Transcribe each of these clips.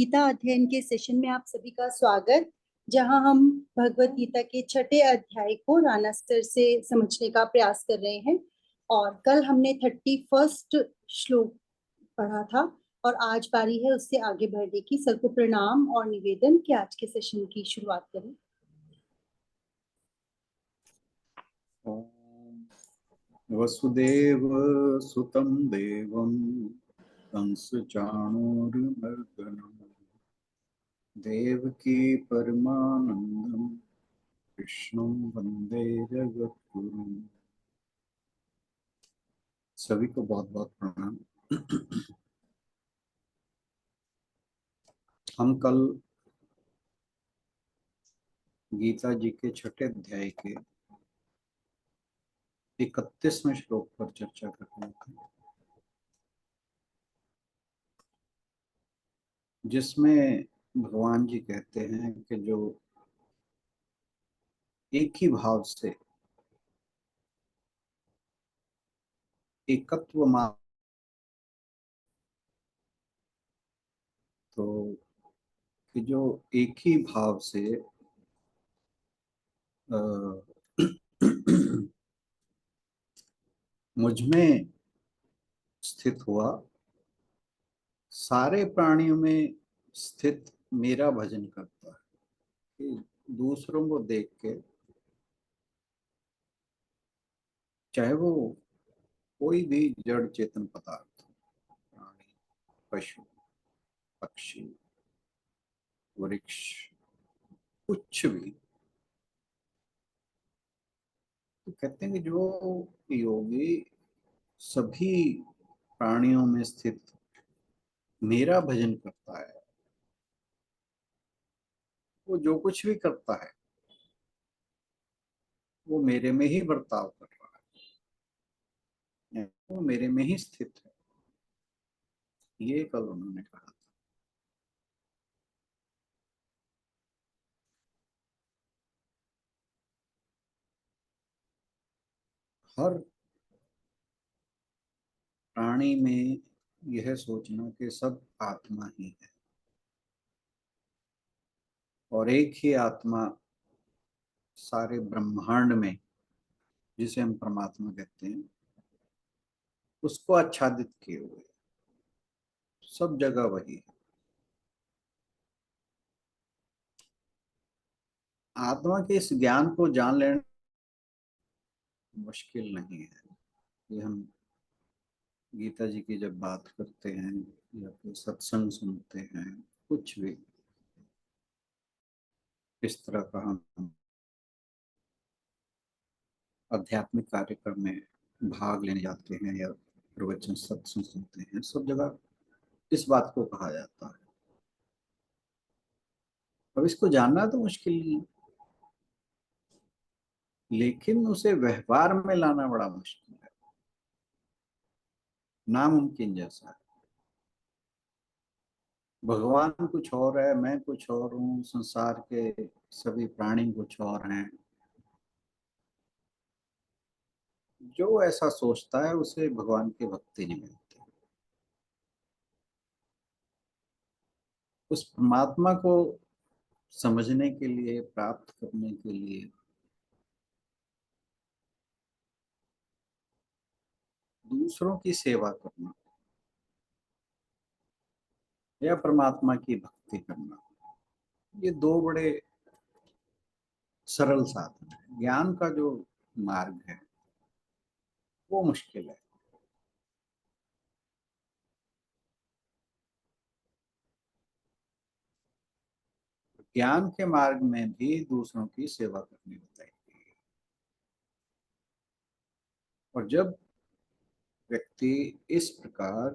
गीता अध्ययन के सेशन में आप सभी का स्वागत। जहां हम भगवत गीता के छठे अध्याय को राना स्तर से समझने का प्रयास कर रहे हैं। और कल हमने 31 श्लोक पढ़ा था और आज बारी है उससे आगे बढ़ने की। सबको प्रणाम और निवेदन कि आज के सेशन की शुरुआत करें। वसुदेव सुतं देवं कंसचाणूरमर्दनं देवकी परमानंदं कृष्णं वंदे जगद्गुरुं। सभी को बहुत बहुत प्रणाम। हम कल गीता जी के छठे अध्याय के 31वें श्लोक पर चर्चा कर रहे थे, जिसमें भगवान जी कहते हैं कि जो एक ही भाव से एकत्व मान, तो कि जो एक ही भाव से मुझ में स्थित हुआ, सारे प्राणियों में स्थित मेरा भजन करता है। कि दूसरों को देख के, चाहे वो कोई भी जड़ चेतन पदार्थ, प्राणी, पशु, पक्षी, वृक्ष, कुछ भी, तो कहते हैं कि जो योगी सभी प्राणियों में स्थित मेरा भजन करता है, वो जो कुछ भी करता है वो मेरे में ही बर्ताव कर रहा है, वो मेरे में ही स्थित है। ये कल उन्होंने कहा था। हर प्राणी में यह सोचना कि सब आत्मा ही है और एक ही आत्मा सारे ब्रह्मांड में, जिसे हम परमात्मा कहते हैं, उसको आच्छादित किए हुए, सब जगह वही है। आत्मा के इस ज्ञान को जान लेना मुश्किल नहीं है। ये हम गीता जी की जब बात करते हैं या फिर सत्संग सुनते हैं, कुछ भी इस तरह का हम आध्यात्मिक कार्यक्रम में भाग लेने जाते हैं या प्रवचन सत्संग सुनते हैं, सब जगह इस बात को कहा जाता है। अब इसको जानना तो मुश्किल नहीं, लेकिन उसे व्यवहार में लाना बड़ा मुश्किल है, नामुमकिन जैसा है। भगवान कुछ और है, मैं कुछ और हूँ, संसार के सभी प्राणी कुछ और हैं। जो ऐसा सोचता है उसे भगवान की भक्ति नहीं मिलती। उस परमात्मा को समझने के लिए, प्राप्त करने के लिए दूसरों की सेवा करना या परमात्मा की भक्ति करना, ये दो बड़े सरल साधन है। ज्ञान का जो मार्ग है वो मुश्किल है। ज्ञान के मार्ग में भी दूसरों की सेवा करनी होती है। और जब व्यक्ति इस प्रकार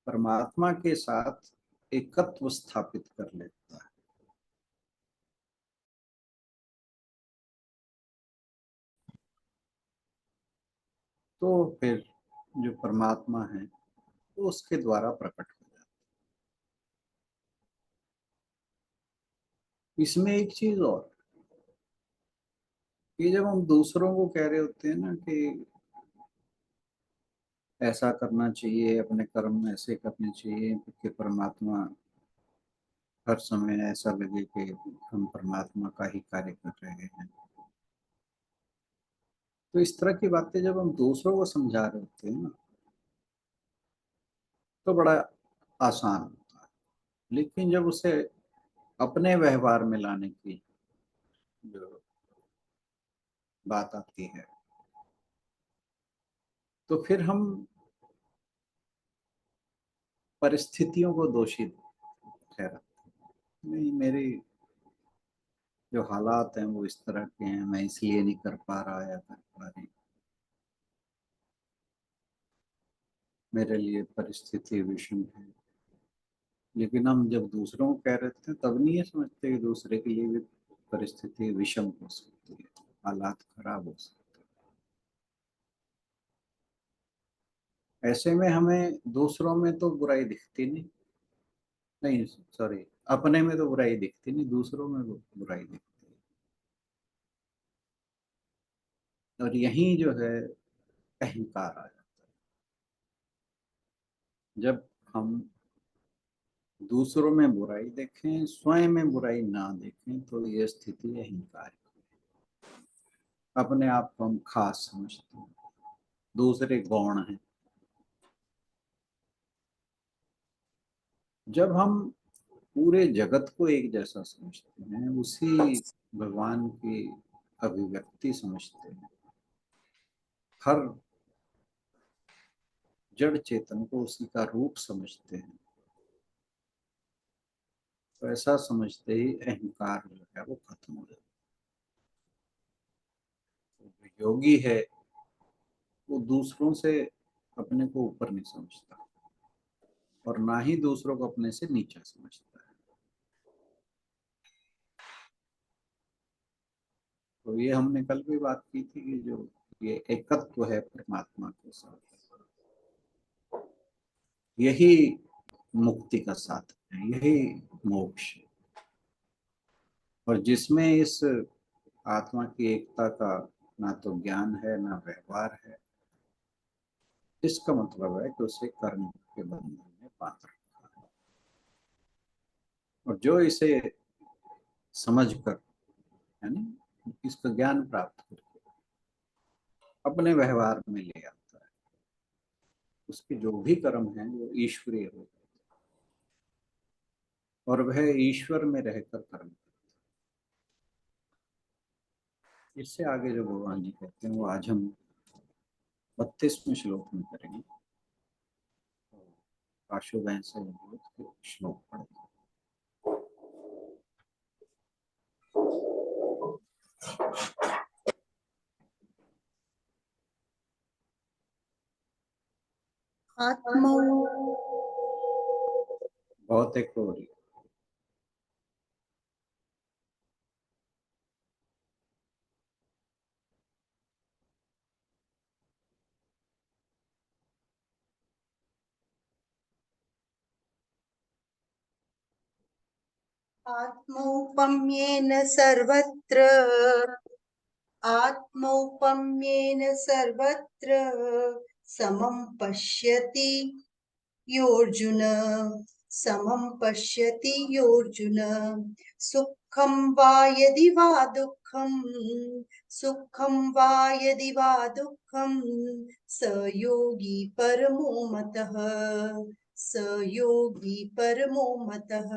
परमात्मा के साथ एकत्व स्थापित कर लेता है, तो फिर जो परमात्मा है वो उसके द्वारा प्रकट हो जाता है। इसमें एक चीज और, कि जब हम दूसरों को कह रहे होते हैं ना कि ऐसा करना चाहिए, अपने कर्म ऐसे करने चाहिए कि परमात्मा हर समय ऐसा लगे कि हम परमात्मा का ही कार्य कर रहे हैं। तो इस तरह की बातें जब हम दूसरों को समझा रहे होते हैं ना, तो बड़ा आसान होता है। लेकिन जब उसे अपने व्यवहार में लाने की जो बात आती है, तो फिर हम परिस्थितियों को दोषी ठहराते हैं। नहीं, मेरी जो हालात हैं वो इस तरह के हैं, मैं इसलिए नहीं कर पा रहा या कर पा रही, मेरे लिए परिस्थिति विषम है। लेकिन हम जब दूसरों को कह रहे थे तब नहीं ये समझते कि दूसरे के लिए भी परिस्थिति विषम हो सकती है, हालात खराब हो सकते हैं। ऐसे में हमें दूसरों में तो बुराई दिखती नहीं, नहीं सॉरी, अपने में तो बुराई दिखती नहीं, दूसरों में बुराई दिखती है। और यही जो है अहंकार आ जाता है। जब हम दूसरों में बुराई देखें, स्वयं में बुराई ना देखें, तो ये स्थिति अहंकार की। अपने आप को हम खास समझते हैं, दूसरे गौण हैं। जब हम पूरे जगत को एक जैसा समझते हैं, उसी भगवान की अभिव्यक्ति समझते हैं, हर जड़ चेतन को उसी का रूप समझते हैं, तो ऐसा समझते ही अहंकार जो है वो खत्म हो जाता है। जो योगी है वो दूसरों से अपने को ऊपर नहीं समझता और ना ही दूसरों को अपने से नीचा समझता है। तो ये हमने कल भी बात की थी कि जो ये एकत्व है परमात्मा के साथ, यही मुक्ति का साधन है, यही मोक्ष है। और जिसमें इस आत्मा की एकता का ना तो ज्ञान है ना व्यवहार है, इसका मतलब है कि उसे कर्म के बंधन में बांध रखा है। और जो इसे समझ कर, है ना, इसका ज्ञान प्राप्त करके अपने व्यवहार में ले आता है, उसके जो भी कर्म हैं वो ईश्वरीय हो और वह ईश्वर में रहकर कर्म करता है। इससे आगे जो भगवान जी कहते हैं वो आज हम 32वें श्लोक में करेंगे। काशो बहन से श्लोक पढ़ेंगे। आत्मौ बहुत एक हो रही आत्मौपम्येन सर्वत्र आत्मौपम्येन सर्वत्र समं पश्यति योऽर्जुन समं पश्यति योऽर्जुन सुखं वा यदि वा दुःखं सुखं वा यदि वा दुःखं स योगी परमो मतः स योगी परमो मतः।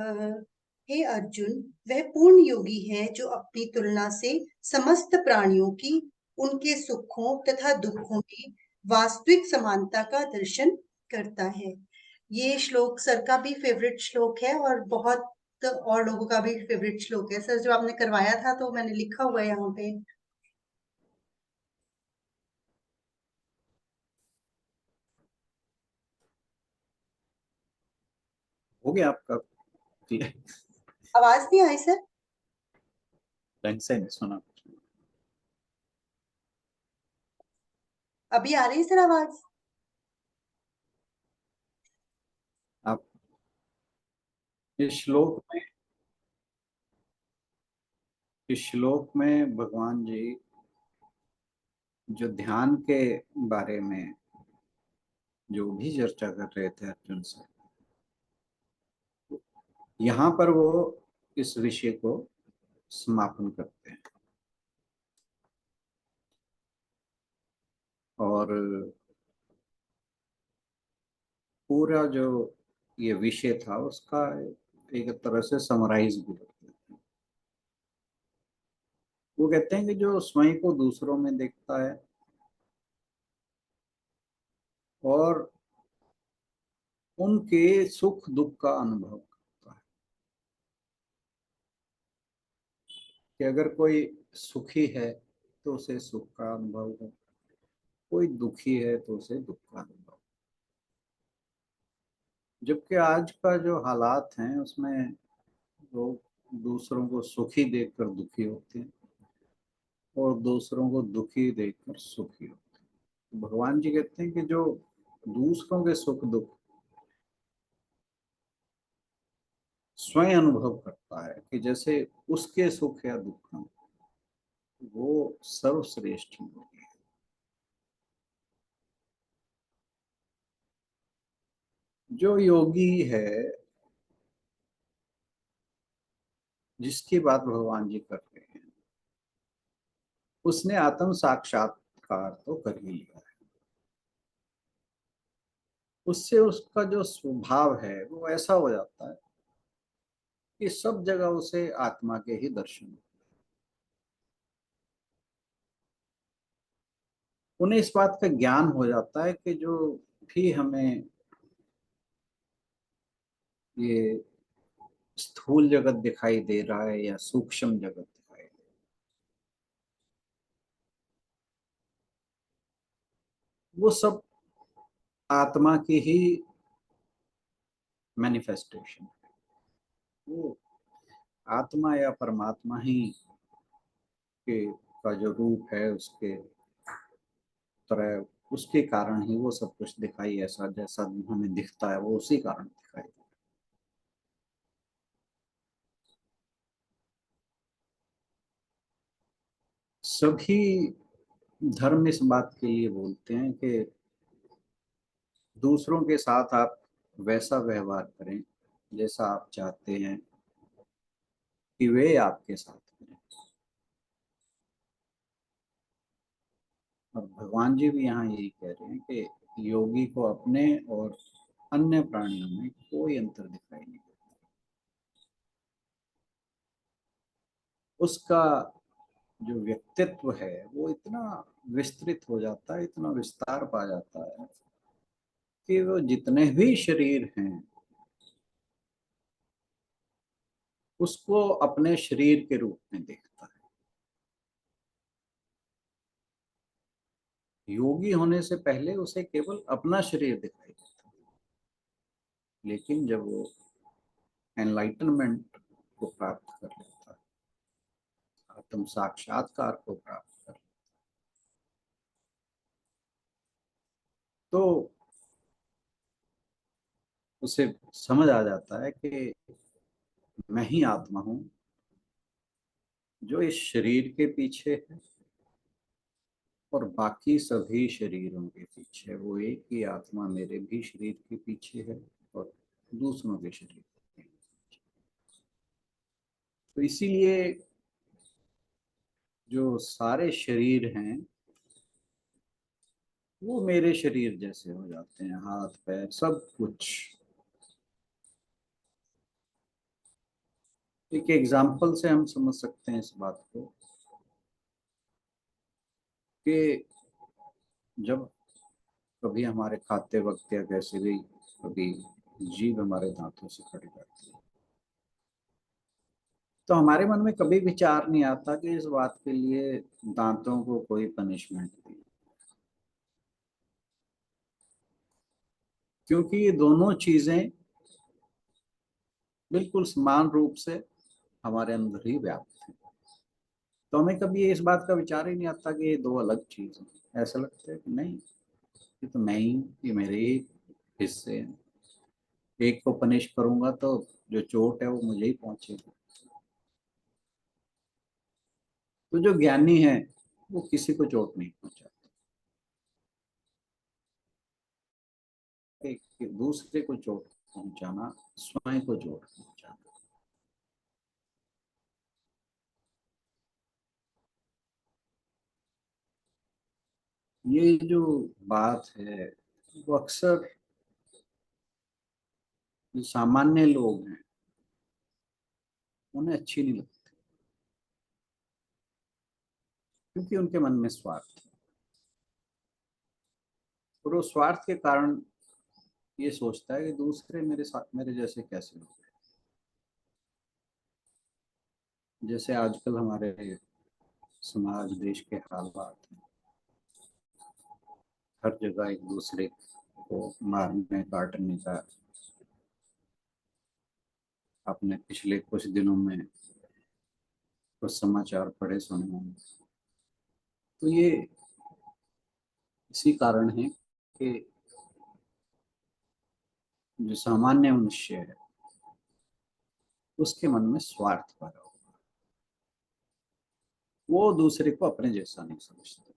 हे अर्जुन, वह पूर्ण योगी है जो अपनी तुलना से समस्त प्राणियों की उनके सुखों तथा दुखों की वास्तविक समानता का दर्शन करता है। ये श्लोक सर का भी फेवरेट श्लोक है और बहुत और लोगों का भी फेवरेट श्लोक है। सर जब आपने करवाया था तो मैंने लिखा हुआ है यहाँ पे। हो गया आपका क्लियर? आवाज नहीं आई सर? ढंग से नहीं सुना। अभी आ रही है सर आवाज? आप इस श्लोक में भगवान जी जो ध्यान के बारे में जो भी चर्चा कर रहे थे अर्जुन से, यहाँ पर वो इस विषय को समापन करते हैं। और पूरा जो ये विषय था उसका एक तरह से समराइज भी करते हैं। वो कहते हैं कि जो स्वयं को दूसरों में देखता है और उनके सुख दुख का अनुभव करता है, कि अगर कोई सुखी है तो उसे सुख का अनुभव है, कोई दुखी है तो उसे दुख का अनुभव। जबकि आज का जो हालात हैं उसमें लोग दूसरों को सुखी देखकर दुखी होते हैं और दूसरों को दुखी देखकर सुखी होते हैं। तो भगवान जी कहते हैं कि जो दूसरों के सुख दुख स्वयं अनुभव करता है कि जैसे उसके सुख या दुख हैं, वो सर्वश्रेष्ठ योगी है। जो योगी है जिसकी बात भगवान जी कर रहे हैं, उसने आत्म साक्षात्कार तो कर ही लिया है। उससे उसका जो स्वभाव है वो ऐसा हो जाता है कि सब जगह उसे आत्मा के ही दर्शन होते हैं। उन्हें इस बात का ज्ञान हो जाता है कि जो भी हमें ये स्थूल जगत दिखाई दे रहा है या सूक्ष्म जगत दिखाई दे रहा है, वो सब आत्मा की ही मैनिफेस्टेशन है। वो आत्मा या परमात्मा ही के का जो रूप है उसके तरह, उसके कारण ही वो सब कुछ दिखाई ऐसा जैसा हमें दिखता है, वो उसी कारण दिखाई देता है। सभी धर्म इस बात के लिए बोलते हैं कि दूसरों के साथ आप वैसा व्यवहार करें जैसा आप चाहते हैं कि वे आपके साथ करें। और भगवान जी भी यहाँ यही कह रहे हैं कि योगी को अपने और अन्य प्राणियों में कोई अंतर दिखाई नहीं देता। उसका जो व्यक्तित्व है वो इतना विस्तृत हो जाता है, इतना विस्तार पा जाता है कि वो जितने भी शरीर हैं उसको अपने शरीर के रूप में देखता है। योगी होने से पहले उसे केवल अपना शरीर दिखाई देता है, लेकिन जब वो एनलाइटनमेंट को प्राप्त कर लेता है, आत्म साक्षात्कार को प्राप्त कर, तो उसे समझ आ जाता है कि मैं ही आत्मा हूं जो इस शरीर के पीछे है और बाकी सभी शरीरों के पीछे। वो एक ही आत्मा मेरे भी शरीर के पीछे है और दूसरों के शरीर के पीछे। तो इसीलिए जो सारे शरीर हैं वो मेरे शरीर जैसे हो जाते हैं, हाथ पैर सब कुछ। एक एग्जाम्पल से हम समझ सकते हैं इस बात को कि जब कभी हमारे खाते वक्त या कैसे भी कभी जीभ हमारे दांतों से कट जाती है, तो हमारे मन में कभी विचार नहीं आता कि इस बात के लिए दांतों को कोई पनिशमेंट दी, क्योंकि ये दोनों चीजें बिल्कुल समान रूप से हमारे अंदर ही व्याप्त है। तो हमें कभी इस बात का विचार ही नहीं आता कि ये दो अलग चीज हैं। ऐसा लगता है कि नहीं, ये तो मैं ही, ये मेरे ही हिस्से हैं। एक को पनिश करूंगा तो जो चोट है वो मुझे ही पहुंचेगी। तो जो ज्ञानी है वो किसी को चोट नहीं पहुंचाता, कि दूसरे को चोट पहुंचाना स्वयं को चोट पहुंचाना। ये जो बात है वो अक्सर जो सामान्य लोग हैं उन्हें अच्छी नहीं लगती, क्योंकि उनके मन में स्वार्थ है। और वो स्वार्थ के कारण ये सोचता है कि दूसरे मेरे साथ मेरे जैसे कैसे हो। जैसे आजकल हमारे समाज देश के हालात हैं, हर जगह एक दूसरे को मारने काटने का। आपने पिछले कुछ दिनों में कुछ समाचार पढ़े सुने होंगे। तो ये इसी कारण है कि जो सामान्य मनुष्य है उसके मन में स्वार्थ भरा हो, वो दूसरे को अपने जैसा नहीं समझता।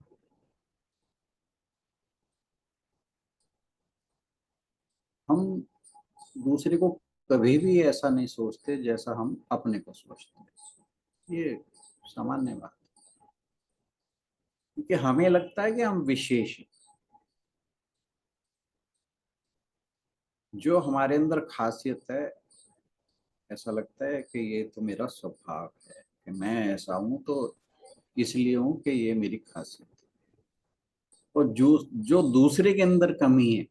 हम दूसरे को कभी भी ऐसा नहीं सोचते जैसा हम अपने को सोचते हैं। ये सामान्य बात है, क्योंकि हमें लगता है कि हम विशेष हैं। जो हमारे अंदर खासियत है, ऐसा लगता है कि ये तो मेरा स्वभाव है कि मैं ऐसा हूं, तो इसलिए हूं कि ये मेरी खासियत है। और जो जो दूसरे के अंदर कमी है,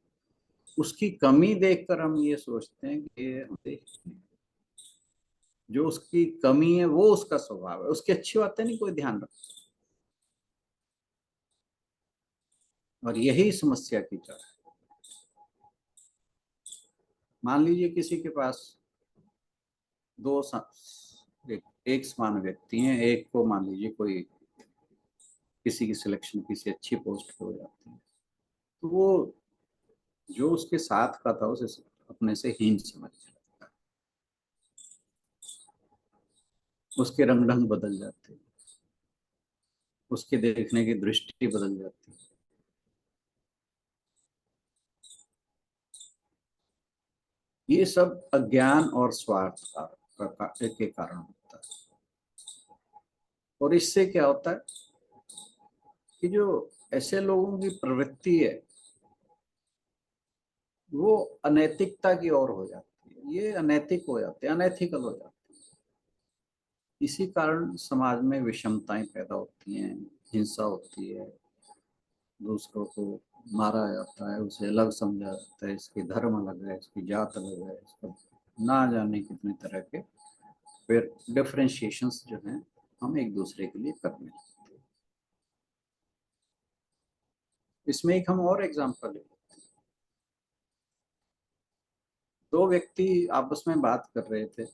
उसकी कमी देखकर हम ये सोचते हैं कि ये जो उसकी कमी है वो उसका स्वभाव है, उसकी अच्छी बातें नहीं कोई ध्यान रखता। और यही समस्या की जड़ है। मान लीजिए किसी के पास दो एक समान व्यक्ति हैं, एक को मान लीजिए कोई किसी की सिलेक्शन किसी अच्छी पोस्ट पे हो जाती है, तो वो जो उसके साथ का था उसे अपने से हीन समझ लगता है। उसके रंग ढंग बदल जाते हैं, उसके देखने की दृष्टि बदल जाती है। ये सब अज्ञान और स्वार्थ के कारण होता है। और इससे क्या होता है कि जो ऐसे लोगों की प्रवृत्ति है वो अनैतिकता की ओर हो जाती है, ये अनैतिक हो जाते हैं, अनैथिकल हो जाते हैं। इसी कारण समाज में विषमताएं पैदा होती हैं, हिंसा होती है, दूसरों को मारा जाता है, उसे अलग समझा जाता है, इसकी धर्म अलग है, इसकी जात अलग है, इसका ना जाने कितने तरह के फिर डिफरेंशिएशंस जो हैं हम एक दूसरे के लिए करने लगते हैं। इसमें एक हम और एग्जांपल ले, दो व्यक्ति आपस में बात कर रहे थे,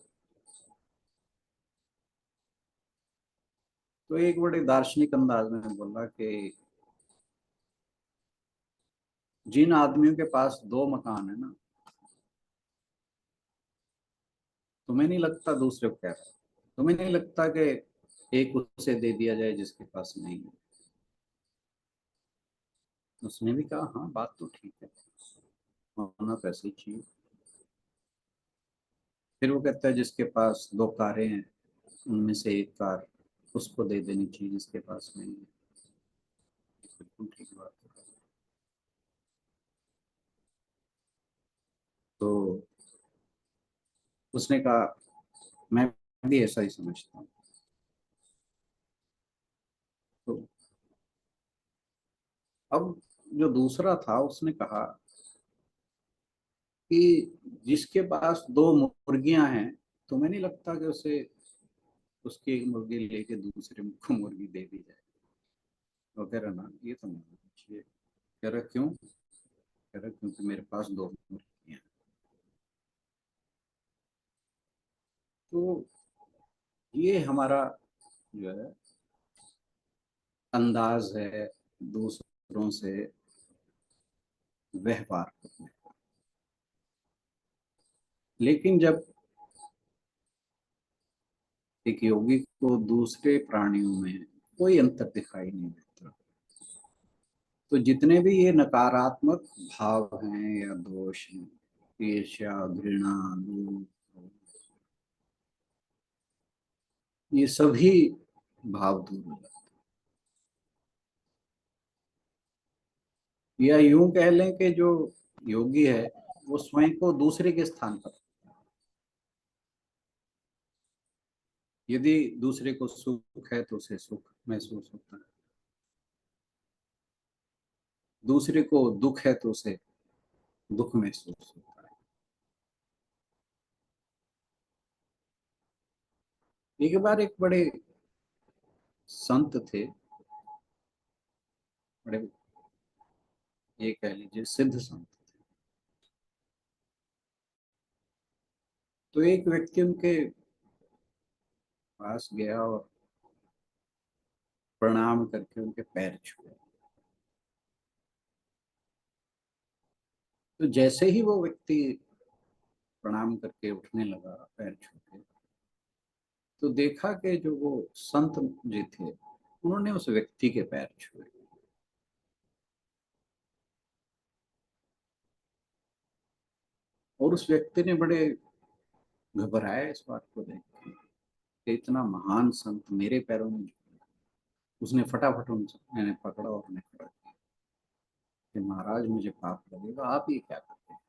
तो एक बड़े दार्शनिक अंदाज में बोला कि जिन आदमियों के पास दो मकान है ना, तुम्हें नहीं लगता, दूसरे को कह रहा है, तुम्हें नहीं लगता कि एक उसे दे दिया जाए जिसके पास नहीं है। उसने भी कहा हाँ बात तो ठीक है, होना तो ऐसे ही चाहिए। फिर वो कहता है जिसके पास दो कारें हैं उनमें से एक कार उसको दे देनी चाहिए जिसके पास नहीं है। बिल्कुल ठीक बात है। तो उसने कहा मैं भी ऐसा ही समझता हूँ। तो अब जो दूसरा था उसने कहा कि जिसके पास दो मुर्गियां हैं, तुम्हें नहीं लगता कि उसे उसकी एक मुर्गी लेके दूसरे को मुर्गी दे दी जाए। वो कह रहा ना ये तो नहीं होना चाहिए। कह रहा क्यों? कह रहा क्योंकि मेरे पास दो मुर्गियां हैं। तो ये हमारा जो है अंदाज है दूसरों से व्यवहार करने का। लेकिन जब एक योगी को दूसरे प्राणियों में कोई अंतर दिखाई नहीं देता, तो जितने भी ये नकारात्मक भाव हैं या दोष हैं, ईर्ष्या, घृणा, लोभ, ये सभी भाव दूर हो जाते या यूं कह लें कि जो योगी है वो स्वयं को दूसरे के स्थान पर, यदि दूसरे को सुख है तो उसे सुख महसूस होता है, दूसरे को दुख है तो उसे दुख महसूस होता है। एक बार एक बड़े संत थे, बड़े, ये कह लीजिए सिद्ध संत। तो एक व्यक्ति उनके पास गया और प्रणाम करके उनके पैर छुए। तो जैसे ही वो व्यक्ति प्रणाम करके उठने लगा पैर छू के, तो देखा कि जो वो संत जी थे उन्होंने उस व्यक्ति के पैर छुए। और उस व्यक्ति ने बड़े घबराया इस बात को देख के कि इतना महान संत मेरे पैरों में झुका। उसने फटाफट उनसे मैंने पकड़ा और उन्हें खड़ा किया कि महाराज मुझे पाप लगेगा, आप ये क्या करते हैं?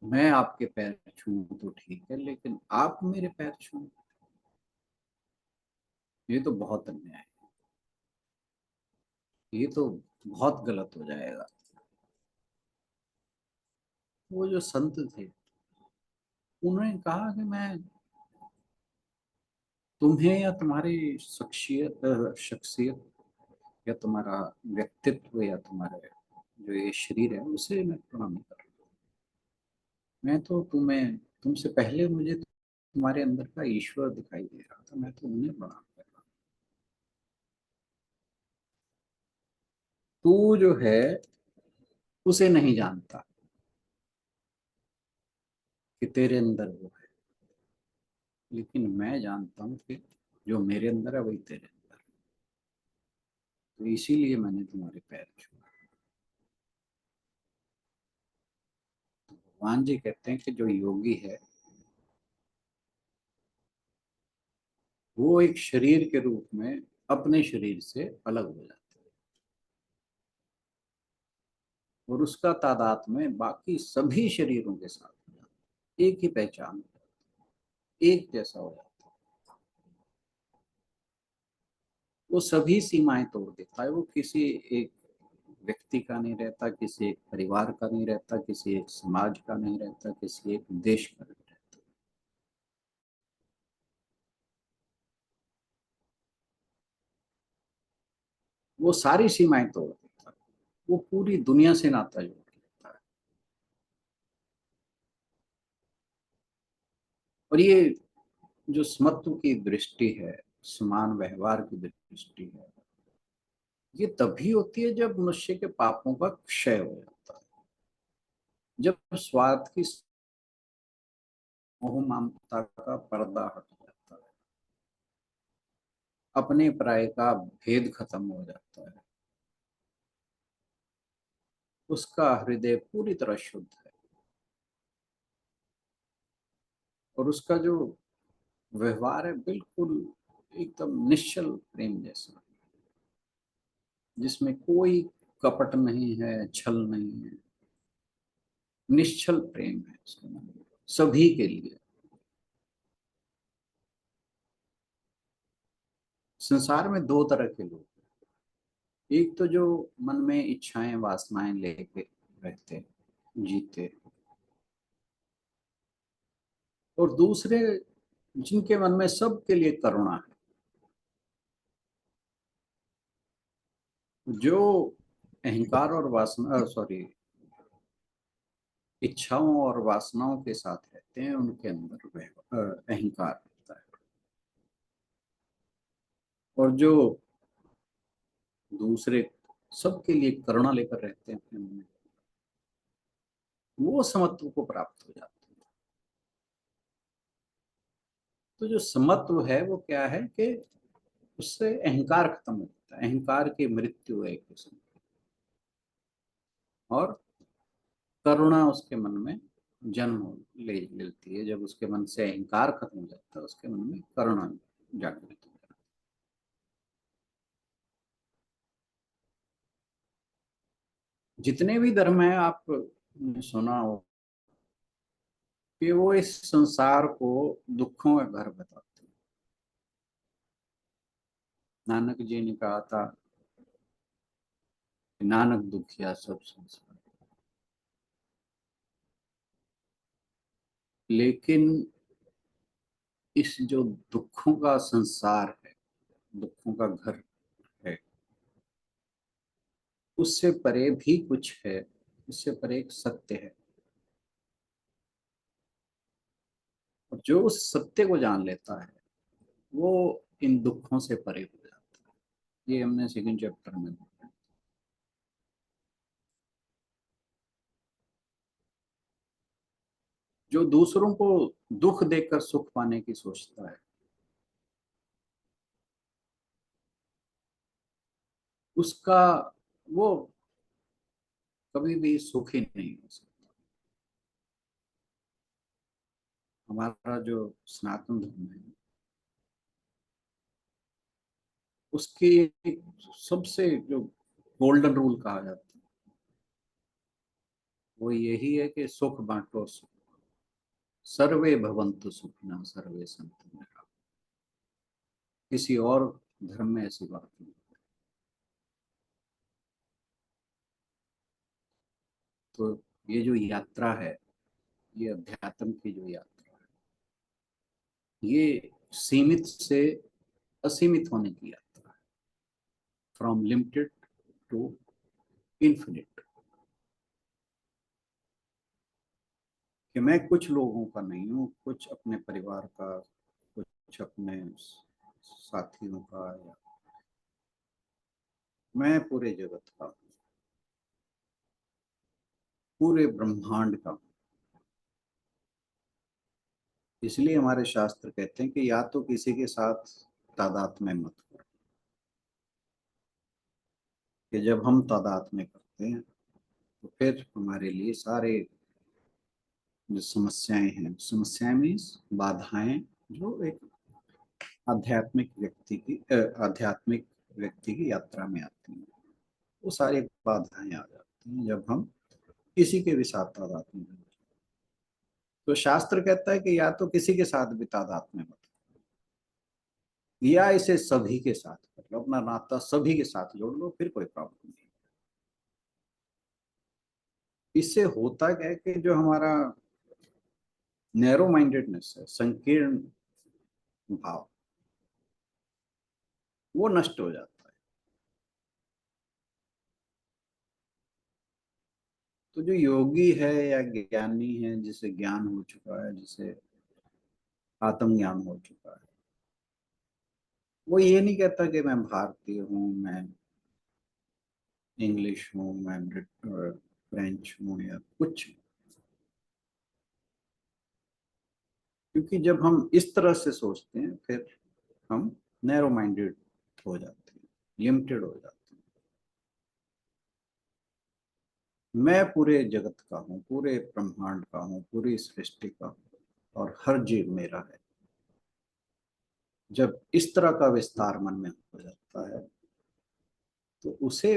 मैं आपके पैर छूऊं तो ठीक है, लेकिन आप मेरे पैर छूएं, ये तो बहुत अन्याय है, ये तो बहुत गलत हो जाएगा। वो जो संत थे उन्होंने कहा कि मैं तुम्हें या तुम्हारी शख्सियत या तुम्हारा व्यक्तित्व या तुम्हारे जो ये शरीर है उसे मैं प्रणाम नहीं कर रहा। मैं तो तुम्हें, तुमसे पहले मुझे तुम्हारे अंदर का ईश्वर दिखाई दे रहा था, मैं तो उन्हें प्रणाम कर रहा हूँ। तू जो है उसे नहीं जानता कि तेरे अंदर वो है, लेकिन मैं जानता हूँ कि जो मेरे अंदर है वही तेरे अंदर है। तो इसीलिए मैंने तुम्हारे पैर छुए। भगवान जी कहते हैं कि जो योगी है वो एक शरीर के रूप में अपने शरीर से अलग हो जाता है और उसका तादाद में बाकी सभी शरीरों के साथ हो जाता है, एक ही पहचान, एक जैसा हो जाता है। वो सभी सीमाएं तोड़ देता है, वो किसी एक व्यक्ति का नहीं रहता, किसी एक परिवार का नहीं रहता, किसी एक समाज का नहीं रहता, किसी एक देश का नहीं रहता। वो सारी सीमाएं तोड़ देता है, वो पूरी दुनिया से नाता जोड़ लेता है। और ये जो समत्व की दृष्टि है, समान व्यवहार की दृष्टि है, ये तभी होती है जब मनुष्य के पापों का क्षय हो जाता है, जब स्वार्थ की मोह ममता का पर्दा हट जाता है, अपने पराये का भेद खत्म हो जाता है, उसका हृदय पूरी तरह शुद्ध है और उसका जो व्यवहार है बिल्कुल एकदम निश्चल प्रेम जैसा, जिसमें कोई कपट नहीं है, छल नहीं है, निश्चल प्रेम है उसके मन में सभी के लिए। संसार में दो तरह के लोग, एक तो जो मन में इच्छाएं वासनाएं लेके रहते जीते, और दूसरे जिनके मन में सबके लिए करुणा है, जो अहंकार और वासना सॉरी इच्छाओं और वासनाओं के साथ रहते हैं, उनके अंदर अहंकार रहता है। और जो दूसरे सबके लिए करुणा लेकर रहते हैं अपने मन में, वो समत्व को प्राप्त हो जाते हैं। तो जो समत्व है वो क्या है कि उससे अहंकार खत्म हो जाता है, अहंकार की मृत्यु है एक किस्म की, और करुणा उसके मन में जन्म ले लेती है। जब उसके मन से अहंकार खत्म हो जाता है, उसके मन में करुणा जागृत हो जाती जितने भी धर्म हैं आपने सुना हो कि वो इस संसार को दुखों का घर बताते हैं। नानक जी ने कहा था कि नानक दुखिया सब संसार, लेकिन इस जो दुखों का संसार है, दुखों का घर है, उससे परे भी कुछ है, उससे परे एक सत्य है। और जो उस सत्य को जान लेता है वो इन दुखों से परे हो जाता है। ये हमने सेकंड चैप्टर में देखा। जो दूसरों को दुख देकर सुख पाने की सोचता है, उसका वो कभी भी सुखी नहीं हो सकता। हमारा जो सनातन धर्म है उसकी एक सबसे जो गोल्डन रूल कहा जाता है वो यही है कि सुख बांटो सुख, सर्वे भवन्तु सुखिनः सर्वे सन्तु निरामया। किसी और धर्म में ऐसी बात नहीं। तो ये जो यात्रा है, ये अध्यात्म की जो यात्रा है, ये सीमित से असीमित होने की यात्रा है। From limited to infinite. कि मैं कुछ लोगों का नहीं हूँ, कुछ अपने परिवार का, कुछ अपने साथियों का, या मैं पूरे जगत का, पूरे ब्रह्मांड का। इसलिए हमारे शास्त्र कहते हैं कि या तो किसी के साथ तादात्म्य मत करो, कि जब हम तादात्म्य करते हैं तो फिर हमारे लिए सारे जो समस्याएं हैं, समस्याएं मीन्स बाधाएं, जो एक आध्यात्मिक व्यक्ति की यात्रा में आती हैं, वो सारी बाधाएं आ जाती हैं जब हम किसी के भी साथ तादात्म्य में होते हैं। तो शास्त्र कहता है कि या तो किसी के साथ भी तादात्म्य मत, या इसे सभी के साथ कर लो, अपना नाता सभी के साथ जोड़ लो, फिर कोई प्रॉब्लम नहीं। इससे होता क्या है कि जो हमारा नैरो माइंडेडनेस है, संकीर्ण भाव, वो नष्ट हो जाता है। तो जो योगी है या ज्ञानी है, जिसे ज्ञान हो चुका है, जिसे आत्मज्ञान हो चुका है, वो ये नहीं कहता कि मैं भारतीय हूँ, मैं इंग्लिश हूँ, मैं फ्रेंच हूँ या कुछ। क्योंकि जब हम इस तरह से सोचते हैं फिर हम नैरो माइंडेड हो जाते हैं, लिमिटेड हो जाते हैं। मैं पूरे जगत का हूँ, पूरे ब्रह्मांड का हूँ, पूरी सृष्टि का हूँ, और हर जीव मेरा है। जब इस तरह का विस्तार मन में हो जाता है तो उसे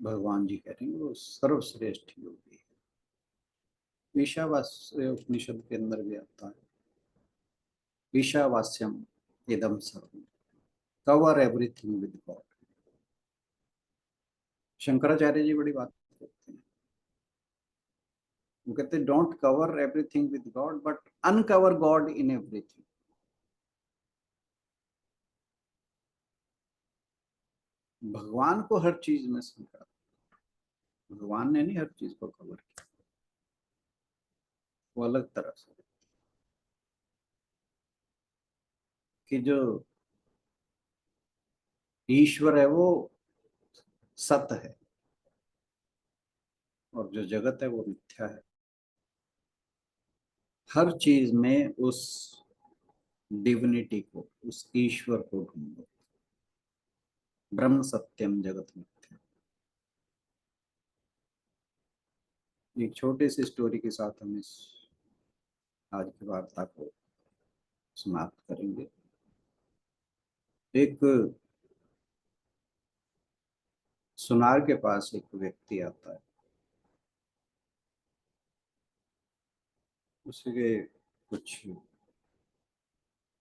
भगवान जी कह रहे हैं वो सर्वश्रेष्ठ योगी है। ईशावास्य उपनिषद के अंदर भी आता है, ईशावास्यम इदम सर्वम, cover everything with God. Shankaracharya ji बड़ी बात करते हैं, वो कहते हैं don't cover everything with God but uncover God in everything. भगवान को हर चीज में स्वीकार, भगवान ने नहीं हर चीज को कवर किया, वो अलग तरह से। कि जो ईश्वर है वो सत है, और जो जगत है वो मिथ्या है। हर चीज में उस डिविनिटी को, उस ईश्वर को ढूंढो। ब्रह्म सत्यम जगत मिथ्या। एक छोटी सी स्टोरी के साथ हम इस आज की वार्ता को समाप्त करेंगे। एक सुनार के पास एक व्यक्ति आता है, उसके कुछ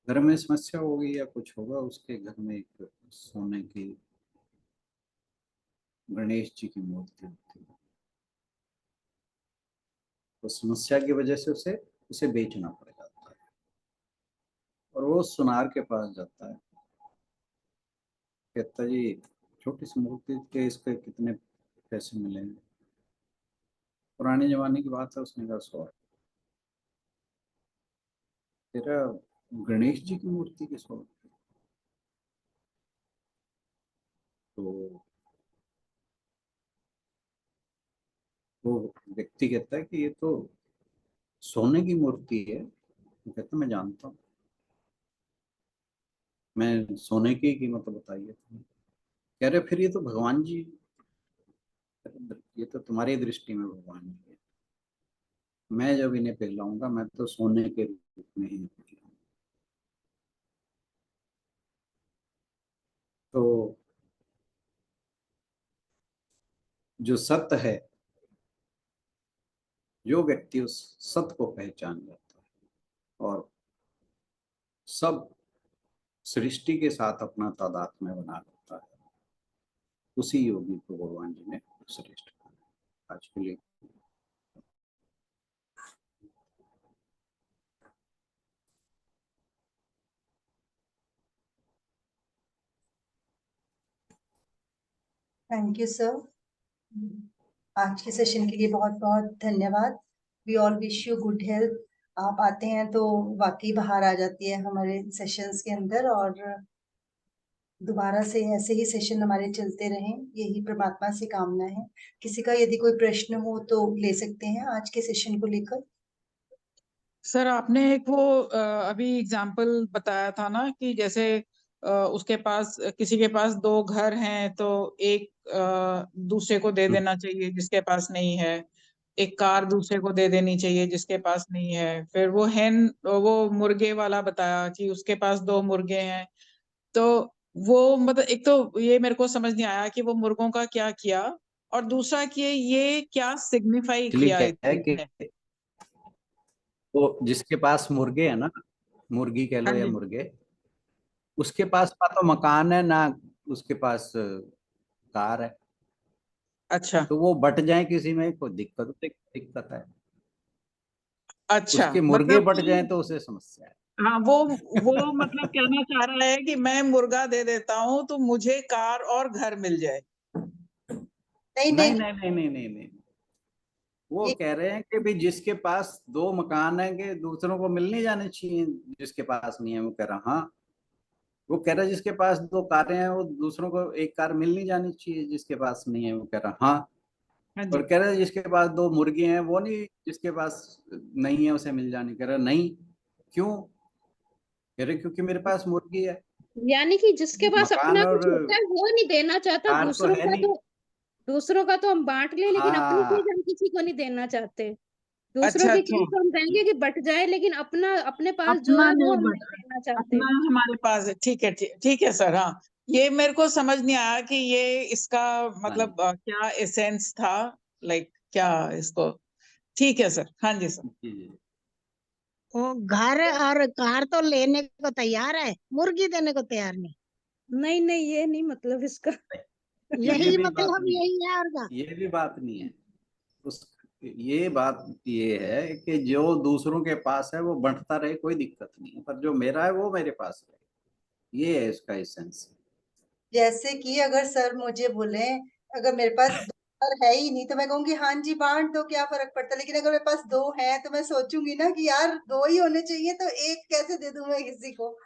घर में समस्या होगी या कुछ होगा, उसके घर में एक सोने की गणेश जी की मूर्ति होती है। तो समस्या की वजह से उसे उसे बेचना पड़ जाता है और वो सुनार के पास जाता है, कहता जी छोटी सी मूर्ति के इसके कितने पैसे मिलेंगे। पुराने जमाने की बात है, उसने कहा 100। तेरा गणेश जी की मूर्ति की 100? तो वो व्यक्ति कहता है कि ये तो सोने की मूर्ति है। वो कहता मैं जानता हूँ, मैं सोने की कीमत बताइए। कह रहे फिर ये तो भगवान जी, ये तो तुम्हारी दृष्टि में भगवान जी है, मैं जब इन्हें पिघलाऊंगा मैं तो सोने के रूप में ही पिघलाऊंगा। तो जो सत्य है, जो व्यक्ति उस सत्य को पहचान जाता है और सब सृष्टि के साथ अपना तादात्म्य बना लेता है, उसी योगी को भगवान जी ने श्रेष्ठ कहा। आज के लिए थैंक यू सर। आज के सेशन के लिए बहुत बहुत धन्यवाद। We all wish you good health. आप आते हैं तो वाकई बाहर आ जाती है हमारे सेशंस के अंदर, और दोबारा से ऐसे ही सेशन हमारे चलते रहें, यही परमात्मा से कामना है। किसी का यदि कोई प्रश्न हो तो ले सकते हैं आज के सेशन को लेकर। सर आपने एक वो अभी एग्जाम्पल बताया था ना कि जैसे उसके पास किसी के पास 2 घर हैं तो एक दूसरे को दे देना चाहिए जिसके पास नहीं है, एक कार दूसरे को दे देनी चाहिए जिसके पास नहीं है। फिर वो मुर्गे वाला बताया कि उसके पास 2 मुर्गे हैं। तो वो मतलब एक तो ये मेरे को समझ नहीं आया कि वो मुर्गों का क्या किया, और दूसरा कि ये क्या सिग्निफाई एक्चुअली किया क्या है कि इसने। वो जिसके पास मुर्गे है ना, मुर्गी कह लो हाँ या जी। मुर्गे, उसके पास ना तो मकान है ना उसके पास कार है। अच्छा तो वो बट जाए किसी में कोई दिक्कत है, अच्छा, उसके मुर्गे मतलब बट जाए कि तो उसे समस्या है। हाँ वो मतलब कहना चाह रहा है कि मैं मुर्गा दे देता हूँ तो मुझे कार और घर मिल जाए। नहीं नहीं नहीं, नहीं नहीं नहीं नहीं नहीं, वो ये कह रहे हैं कि भी जिसके पास 2 मकान है कि दूसरों को मिलने जाने चाहिए, जिसके पास नहीं है वो कह रहा हाँ। वो कह रहा है जिसके पास 2 कारें हैं वो दूसरों को एक कार मिलनी जानी चाहिए, जिसके पास नहीं है वो कह रहा हाँ। हाँ और जी। कह रहा है जिसके पास 2 मुर्गे हैं वो नहीं, जिसके पास नहीं है उसे मिल जानी। कह रहा नहीं, क्यों? कह रहे क्योंकि मेरे पास मुर्गी है, यानी कि जिसके पास मकान अपना और कुछ होता है वो नहीं देना चाहता, कार तो है नहीं। दूसरों का तो हम बांट ले, लेकिन अपनी चीज हाँ, हम किसी को नहीं देना चाहते। दूसरों अच्छा की अच्छा, चीज तो हम कहेंगे कि बट जाए, लेकिन अपना अपने पास जो अपना है वो नहीं हम बट, नहीं देना चाहते। अपना हमारे पास है। ठीक है, ठीक है सर। हाँ, ये मेरे को समझ नहीं आया कि ये इसका हाँ जी, मतलब क्या एसेंस था, लाइक क्या इसको। ठीक है सर, हाँ जी सर। जी जी। वो घर और कार तो लेने को तैयार है, मुर्गी देने को तैयार नहीं। नहीं नहीं, ये नहीं मतलब इसका। ये यही भी बात मतलब नहीं है, यही है और क्या। ये भी बात नहीं है। उस ये बात ये है कि जो दूसरों के पास है वो बढ़ता रहे, कोई दिक्कत नहीं है, पर जो मेरा है वो मेरे पास रहे, ये है इसका एसेंस। जैसे कि अगर सर मुझे बोले अगर मेरे पास 2 है ही नहीं तो मैं कहूंगी हाँ जी बांट दो, क्या फर्क पड़ता है। लेकिन अगर मेरे पास 2 है तो मैं सोचूंगी ना कि यार 2 ही होने चाहिए, तो एक कैसे दे दूं मैं किसी को।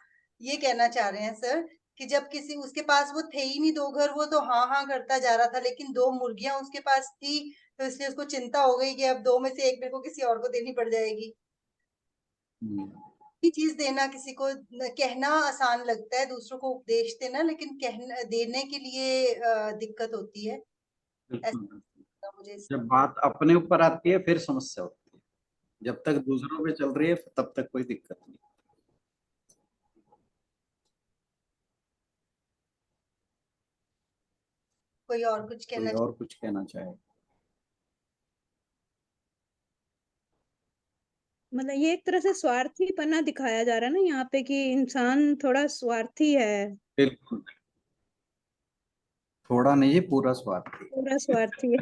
ये कहना चाह रहे हैं सर कि जब किसी उसके पास वो थे ही नहीं 2 घर, वो तो हाँ हाँ करता जा रहा था, लेकिन 2 मुर्गियां उसके पास थी, तो इसलिए उसको चिंता हो गई कि अब 2 में से एक मेरे को किसी और को देनी पड़ जाएगी। ये चीज देना किसी को कहना आसान लगता है, दूसरों को उपदेश देना, लेकिन कहना देने के लिए दिक्कत होती है। ऐसा बिल्कुल बिल्कुल। लगता है मुझे जब बात अपने ऊपर आती है फिर समस्या होती है, जब तक दूसरों पे चल रही है तब तक कोई दिक्कत नहीं। कोई और कुछ कोई कहना और कुछ कहना चाहे? मतलब ये एक तरह से स्वार्थीपना दिखाया जा रहा है ना यहाँ पे कि इंसान थोड़ा स्वार्थी है, बिल्कुल, थोड़ा नहीं, पूरा स्वार्थी। पूरा स्वार्थी है।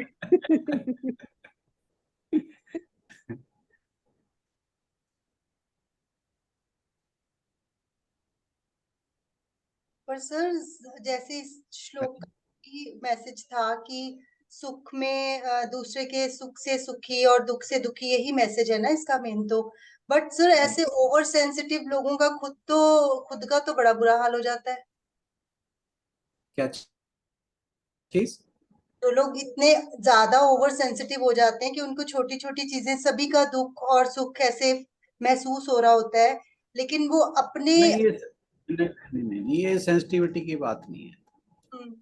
पर सर जैसे इस श्लोक की मैसेज था कि सुख में दूसरे के सुख से सुखी और दुख से दुखी, यही मैसेज है ना इसका मेन तो। बट सर ऐसे ओवर सेंसिटिव लोगों का खुद का तो बड़ा बुरा हाल हो जाता है। क्या चीज? तो लोग इतने ज्यादा ओवर सेंसिटिव हो जाते हैं कि उनको छोटी छोटी चीजें, सभी का दुख और सुख ऐसे महसूस हो रहा होता है, लेकिन वो अपने नहीं, ये सेंसिटिविटी की बात नहीं है। हम्म,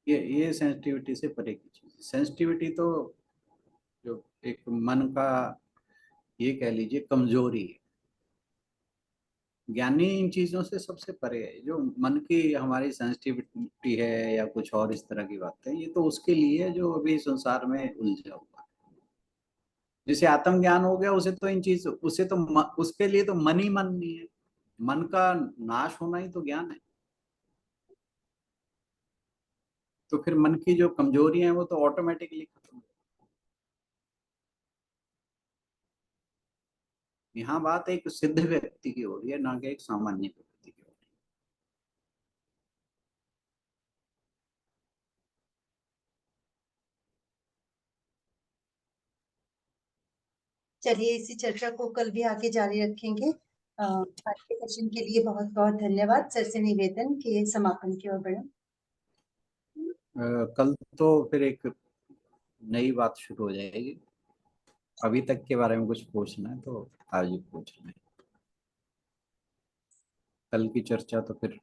ये सेंसिटिविटी से परे की चीज। सेंसिटिविटी तो जो एक मन का, ये कह लीजिए, कमजोरी है। ज्ञानी इन चीजों से सबसे परे है। जो मन की हमारी सेंसिटिविटी है या कुछ और इस तरह की बात है, ये तो उसके लिए है जो अभी संसार में उलझा हुआ है। जिसे आत्मज्ञान हो गया, उसके लिए तो मन ही मन नहीं है। मन का नाश होना ही तो ज्ञान है। तो फिर मन की जो कमजोरियां हैं वो तो ऑटोमेटिकली खत्म। यहाँ बात एक सिद्ध व्यक्ति की हो रही है, ना कि एक सामान्य व्यक्ति की हो रही है। चलिए इसी चर्चा को कल भी आगे जारी रखेंगे। आज के सेशन के लिए बहुत बहुत धन्यवाद। सर से निवेदन के समापन की ओर बढ़े। कल तो फिर एक नई बात शुरू हो जाएगी। अभी तक के बारे में कुछ पूछना है तो आज ही पूछ लें। कल की चर्चा तो फिर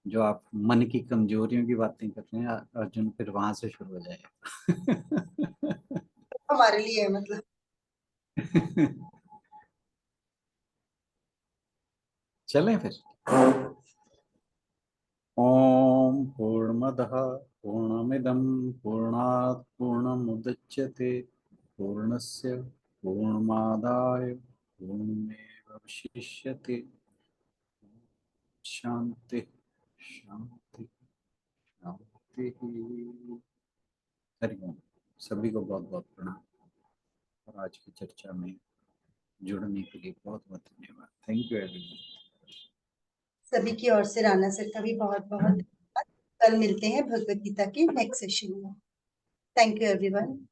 जो आप मन की कमजोरियों की बातें कर रहे हैं अर्जुन, फिर वहां से शुरू हो जाएगा। हमारे लिए है मतलब। चलें फिर। ओम पूर्णमदः पूर्णमिदं पूर्णात् पूर्णमुदच्यते पूर्णस्य पूर्णमादाय पूर्णमेवावशिष्यते। शांति शांति शांति। हरिओम। सभी को बहुत बहुत प्रणाम और आज की चर्चा में जुड़ने के लिए बहुत बहुत धन्यवाद। Thank you everyone. सभी की ओर से राणा सर का भी बहुत बहुत धन्यवाद। कल मिलते हैं भगवत गीता के नेक्स्ट सेशन में। Thank you everyone.